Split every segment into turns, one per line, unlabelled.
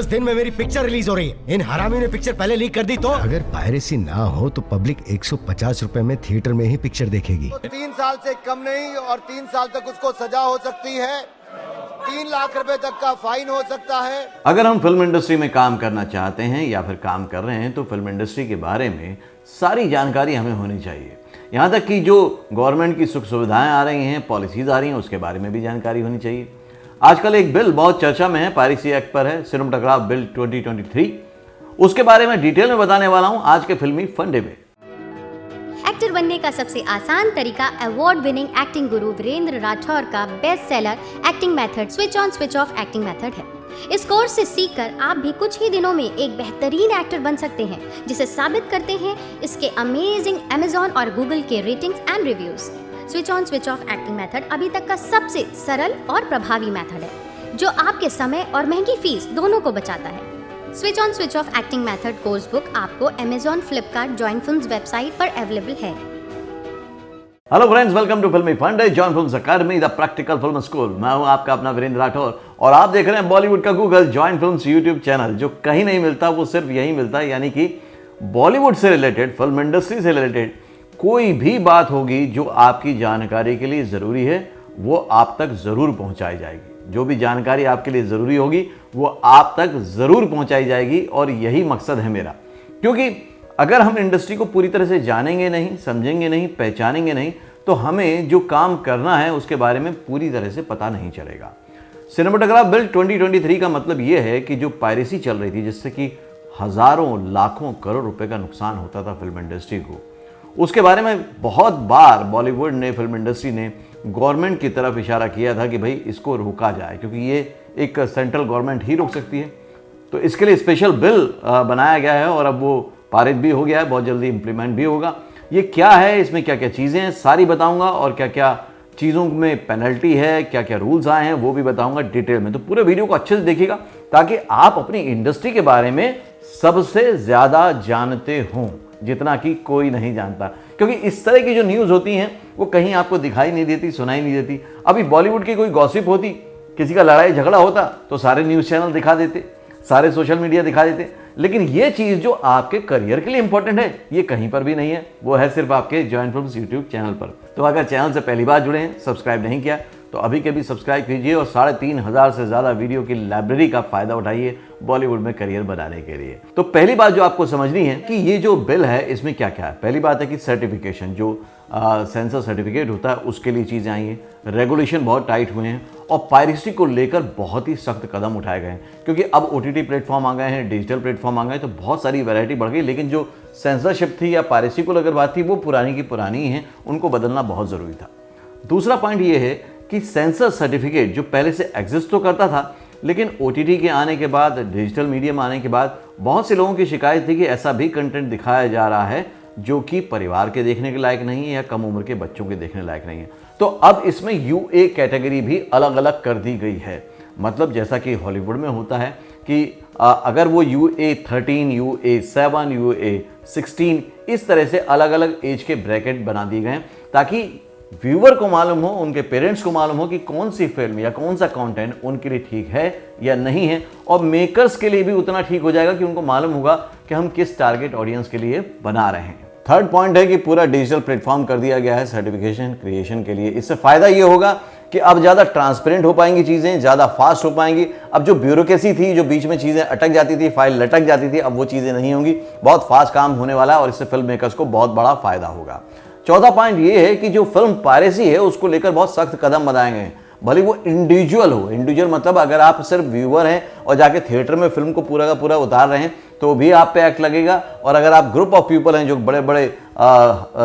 10 दिन में मेरी पिक्चर रिलीज हो रही है। इन हरामियों ने पिक्चर पहले लीक कर दी तो अगर पायरेसी ना हो तो पब्लिक 150 रुपए में थिएटर में ही पिक्चर देखेगी।
3 साल से कम नहीं और 3 साल तक उसको सजा हो सकती है, 3 लाख रुपए तक का फाइन हो सकता है।
अगर हम फिल्म इंडस्ट्री में काम करना चाहते हैं या फिर काम कर रहे हैं तो फिल्म इंडस्ट्री के बारे में सारी जानकारी हमें होनी चाहिए। यहाँ तक कि जो गवर्नमेंट की सुख सुविधाएं आ रही हैं, पॉलिसीज आ रही हैं, उसके बारे में भी जानकारी होनी चाहिए। आजकल एक बिल बहुत चर्चा में है, पायरेसी एक्ट पर है, सिनेमेटोग्राफ बिल 2023। उसके बारे में डिटेल में बताने वाला हूं आज के फिल्मी फंडे में।
एक्टर बनने का सबसे आसान तरीका अवार्ड विनिंग एक्टिंग गुरु वीरेंद्र राठौर का best seller acting method switch on switch off acting method है। इस कोर्स से सीखकर आप भी कुछ ही दिनों में एक बेहतरीन एक्टर बन सकते हैं, जिसे साबित करते हैं इसके अमेजिंग अमेज़न और गूगल के ratings and reviews. Switch on switch off acting method अभी तक का सबसे सरल और प्रभावी मेथड है, जो आपके समय और महंगी फीस दोनों को बचाता है। Switch on switch off acting method course book आपको Amazon, Flipkart, join films website पर अवेलेबल है।
Hello friends, welcome to Filmi Funde, join films academy, the practical film school. मैं हूं आपका अपना वीरेंद्र राठौर और आप देख रहे हैं बॉलीवुड का Google, join films YouTube channel. जो कहीं नहीं मिलता वो सिर्फ यही मिलता है, यानी कि बॉलीवुड से रिलेटेड, फिल्म इंडस्ट्री से रिलेटेड कोई भी बात होगी जो आपकी जानकारी के लिए ज़रूरी है, वो आप तक ज़रूर पहुंचाई जाएगी। जो भी जानकारी आपके लिए ज़रूरी होगी वो आप तक ज़रूर पहुंचाई जाएगी और यही मकसद है मेरा। क्योंकि अगर हम इंडस्ट्री को पूरी तरह से जानेंगे नहीं, समझेंगे नहीं, पहचानेंगे नहीं, तो हमें जो काम करना है उसके बारे में पूरी तरह से पता नहीं चलेगा। सिनेमेटोग्राफ बिल 2023 का मतलब ये है कि जो पायरेसी चल रही थी, जिससे कि हज़ारों, लाखों, करोड़ रुपए का नुकसान होता था फिल्म इंडस्ट्री को, उसके बारे में बहुत बार बॉलीवुड ने, फिल्म इंडस्ट्री ने गवर्नमेंट की तरफ इशारा किया था कि भाई इसको रोका जाए, क्योंकि ये एक सेंट्रल गवर्नमेंट ही रोक सकती है। तो इसके लिए स्पेशल बिल बनाया गया है और अब वो पारित भी हो गया है, बहुत जल्दी इम्प्लीमेंट भी होगा। ये क्या है, इसमें क्या क्या चीज़ें हैं, सारी बताऊंगा, और क्या क्या चीज़ों में पेनल्टी है, क्या क्या रूल्स आए हैं, वो भी बताऊंगा डिटेल में। तो पूरे वीडियो को अच्छे से देखिएगा ताकि आप अपनी इंडस्ट्री के बारे में सबसे ज़्यादा जानते हों, जितना कि कोई नहीं जानता। क्योंकि इस तरह की जो न्यूज़ होती हैं वो कहीं आपको दिखाई नहीं देती, सुनाई नहीं देती। अभी बॉलीवुड की कोई गॉसिप होती, किसी का लड़ाई झगड़ा होता, तो सारे न्यूज़ चैनल दिखा देते, सारे सोशल मीडिया दिखा देते। लेकिन ये चीज़ जो आपके करियर के लिए इंपॉर्टेंट है, ये कहीं पर भी नहीं है, वो है सिर्फ आपके जॉइन फिल्म्स यूट्यूब चैनल पर। तो अगर चैनल से पहली बार जुड़े हैं, सब्सक्राइब नहीं किया, तो अभी के भी सब्सक्राइब कीजिए और 3,500 से ज़्यादा वीडियो की लाइब्रेरी का फ़ायदा उठाइए बॉलीवुड में करियर बनाने के लिए। तो पहली बात जो आपको समझनी है कि ये जो बिल है इसमें क्या क्या है। पहली बात है कि सर्टिफिकेशन, जो सेंसर सर्टिफिकेट होता है, उसके लिए चीज़ें आई हैं। रेगुलेशन बहुत टाइट हुए हैं और पायरेसी को लेकर बहुत ही सख्त कदम उठाए गए हैं, क्योंकि अब OTT प्लेटफॉर्म आ गए हैं, डिजिटल प्लेटफॉर्म आ गए, तो बहुत सारी वैरायटी बढ़ गई। लेकिन जो सेंसरशिप थी या पायरेसी को लेकर बात थी, वो पुरानी की पुरानी है, उनको बदलना बहुत ज़रूरी था। दूसरा पॉइंट ये है कि सेंसर सर्टिफिकेट जो पहले से एग्जिस्ट तो करता था, लेकिन OTT के आने के बाद, डिजिटल मीडियम आने के बाद बहुत से लोगों की शिकायत थी कि ऐसा भी कंटेंट दिखाया जा रहा है जो कि परिवार के देखने के लायक नहीं है या कम उम्र के बच्चों के देखने लायक नहीं है। तो अब इसमें UA कैटेगरी भी अलग अलग कर दी गई है। मतलब जैसा कि हॉलीवुड में होता है कि अगर वो UA 13, UA 7, UA 16 इस तरह से अलग अलग एज के ब्रैकेट बना दिए गए हैं, ताकि व्यूअर को मालूम हो, उनके पेरेंट्स को मालूम हो कि कौन सी फिल्म या कौन सा कंटेंट उनके लिए ठीक है या नहीं है, और मेकर्स के लिए भी उतना ठीक हो जाएगा कि उनको मालूम होगा कि हम किस टारगेट ऑडियंस के लिए बना रहे हैं। थर्ड पॉइंट है कि पूरा डिजिटल प्लेटफॉर्म कर दिया गया है सर्टिफिकेशन क्रिएशन के लिए। इससे फायदा ये होगा कि अब ज़्यादा ट्रांसपेरेंट हो पाएंगी चीज़ें, ज़्यादा फास्ट हो पाएंगी। अब जो ब्यूरोक्रेसी थी, जो बीच में चीज़ें अटक जाती थी, फाइल लटक जाती थी, अब वो चीज़ें नहीं होंगी। बहुत फास्ट काम होने वाला है और इससे फिल्म मेकर्स को बहुत बड़ा फायदा होगा। चौथा पॉइंट ये है कि जो फिल्म पायरेसी है उसको लेकर बहुत सख्त कदम बनाए गए हैं, भले वो इंडिविजुअल हो। इंडिविजुअल मतलब अगर आप सिर्फ व्यूअर हैं और जाके थिएटर में फिल्म को पूरा का पूरा उतार रहे हैं तो भी आप पे एक्ट लगेगा, और अगर आप ग्रुप ऑफ पीपल हैं, जो बड़े बड़े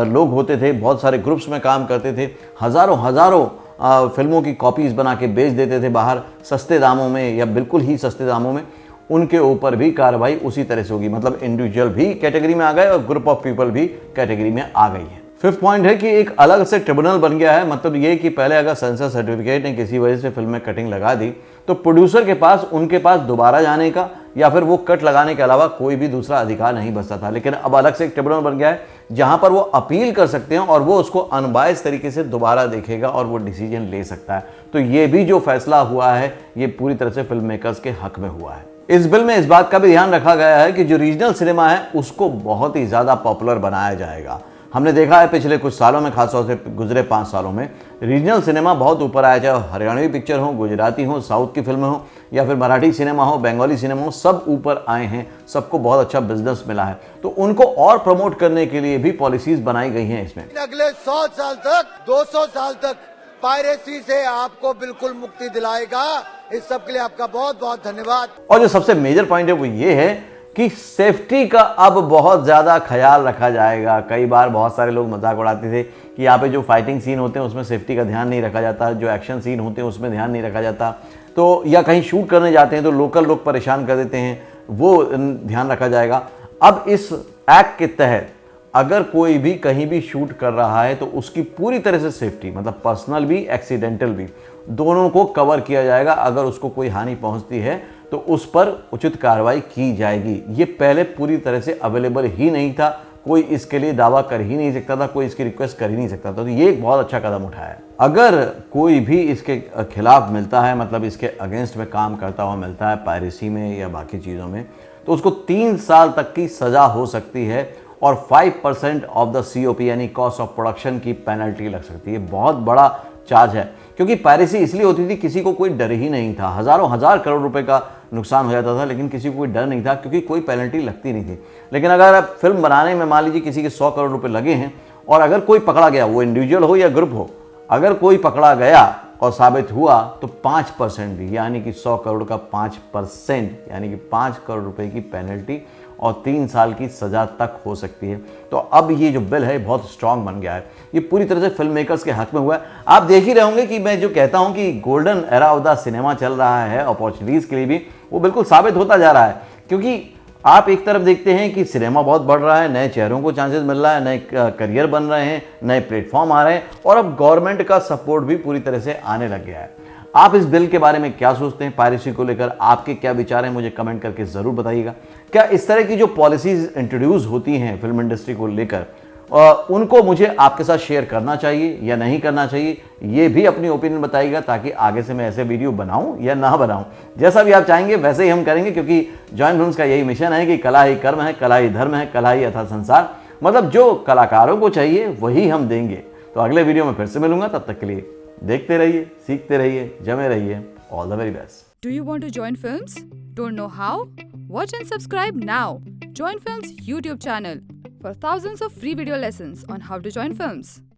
लोग होते थे, बहुत सारे ग्रुप्स में काम करते थे, हज़ारों फिल्मों की कॉपीज़ बना के बेच देते थे बाहर सस्ते दामों में या बिल्कुल ही सस्ते दामों में, उनके ऊपर भी कार्रवाई उसी तरह से होगी। मतलब इंडिविजुअल भी कैटेगरी में आ गए और ग्रुप ऑफ पीपल भी कैटेगरी में आ गई है। फिफ्थ पॉइंट है कि एक अलग से ट्रिब्यूनल बन गया है। मतलब ये कि पहले अगर सेंसर सर्टिफिकेट ने किसी वजह से फिल्म में कटिंग लगा दी तो प्रोड्यूसर के पास, उनके पास दोबारा जाने का या फिर वो कट लगाने के अलावा कोई भी दूसरा अधिकार नहीं बचता था। लेकिन अब अलग से एक ट्रिब्यूनल बन गया है जहां पर वो अपील कर सकते हैं और वो उसको अनबायस तरीके से दोबारा देखेगा और वो डिसीजन ले सकता है। तो ये भी जो फैसला हुआ है ये पूरी तरह से फिल्म मेकर्स के हक में हुआ है। इस बिल में इस बात का भी ध्यान रखा गया है कि जो रीजनल सिनेमा है उसको बहुत ही ज़्यादा पॉपुलर बनाया जाएगा। हमने देखा है पिछले कुछ सालों में, खासतौर से गुजरे 5 सालों में रीजनल सिनेमा बहुत ऊपर आया, चाहे हरियाणवी पिक्चर हो, गुजराती हो, साउथ की फिल्में हो या फिर मराठी सिनेमा हो, बंगाली सिनेमा हो, सब ऊपर आए हैं, सबको बहुत अच्छा बिजनेस मिला है। तो उनको और प्रमोट करने के लिए भी पॉलिसीज बनाई गई हैं इसमें।
अगले 100 साल तक, 200 साल तक पायरेसी से आपको बिल्कुल मुक्ति दिलाएगा। इस सब के लिए आपका बहुत बहुत धन्यवाद।
और जो सबसे मेजर पॉइंट है वो ये है कि सेफ्टी का अब बहुत ज़्यादा ख्याल रखा जाएगा। कई बार बहुत सारे लोग मजाक उड़ाते थे कि यहाँ पे जो फाइटिंग सीन होते हैं उसमें सेफ्टी का ध्यान नहीं रखा जाता, जो एक्शन सीन होते हैं उसमें ध्यान नहीं रखा जाता, तो या कहीं शूट करने जाते हैं तो लोकल लोग परेशान कर देते हैं, वो ध्यान रखा जाएगा। अब इस एक्ट के तहत अगर कोई भी कहीं भी शूट कर रहा है तो उसकी पूरी तरह से सेफ्टी, मतलब पर्सनल भी एक्सीडेंटल भी, दोनों को कवर किया जाएगा। अगर उसको कोई हानि पहुंचती है तो उस पर उचित कार्रवाई की जाएगी। ये पहले पूरी तरह से अवेलेबल ही नहीं था, कोई इसके लिए दावा कर ही नहीं सकता था, कोई इसकी रिक्वेस्ट कर ही नहीं सकता था। तो ये एक बहुत अच्छा कदम उठाया है। अगर कोई भी इसके खिलाफ मिलता है, मतलब इसके अगेंस्ट में काम करता हुआ मिलता है पायरेसी में या बाकी चीज़ों में, तो उसको 3 साल तक की सज़ा हो सकती है और 5% ऑफ द COP यानी कॉस्ट ऑफ प्रोडक्शन की पेनल्टी लग सकती है। बहुत बड़ा चार्ज है, क्योंकि पायरेसी इसलिए होती थी, किसी को कोई डर ही नहीं था। हज़ारों हज़ार करोड़ रुपए का नुकसान हो जाता था, लेकिन किसी को कोई डर नहीं था क्योंकि कोई पेनल्टी लगती नहीं थी। लेकिन अगर आप फिल्म बनाने में मान लीजिए किसी के 100 करोड़ रुपए लगे हैं और अगर कोई पकड़ा गया, वो इंडिविजुअल हो या ग्रुप हो, अगर कोई पकड़ा गया और साबित हुआ तो 5% भी, यानी कि 100 करोड़ का 5%, यानी कि 5 करोड़ रुपए की पेनल्टी और 3 साल की सज़ा तक हो सकती है। तो अब ये जो बिल है बहुत स्ट्रांग बन गया है, ये पूरी तरह से फिल्म मेकर्स के हक में हुआ है। आप देख ही रहे होंगे कि मैं जो कहता हूँ कि golden era of the cinema चल रहा है अपॉर्चुनिटीज़ के लिए भी, वो बिल्कुल साबित होता जा रहा है। क्योंकि आप एक तरफ देखते हैं कि सिनेमा बहुत बढ़ रहा है, नए चेहरों को चांसेस मिल रहा है, नए करियर बन रहे हैं, नए प्लेटफॉर्म आ रहे हैं और अब गवर्नमेंट का सपोर्ट भी पूरी तरह से आने लग गया है। आप इस बिल के बारे में क्या सोचते हैं, पायरेसी को लेकर आपके क्या विचार हैं, मुझे कमेंट करके ज़रूर बताइएगा। क्या इस तरह की जो पॉलिसीज़ इंट्रोड्यूस होती हैं फिल्म इंडस्ट्री को लेकर, उनको मुझे आपके साथ शेयर करना चाहिए या नहीं करना चाहिए, ये भी अपनी ओपिनियन बताइएगा, ताकि आगे से मैं ऐसे वीडियो बनाऊं या ना बनाऊं। जैसा भी आप चाहेंगे वैसे ही हम करेंगे, क्योंकि जॉइन फिल्म्स का यही मिशन है कि कला ही कर्म है, कला ही धर्म है, कला ही अथा संसार। मतलब जो कलाकारों को चाहिए वही हम देंगे। तो अगले वीडियो में फिर से मिलूंगा, तब तक के लिए देखते रहिए, सीखते रहिए, जमे रहिए। All the very best.
Do you want to join films? Don't know how? Watch and subscribe now. Join Films YouTube channel for thousands of free video lessons on how to join films.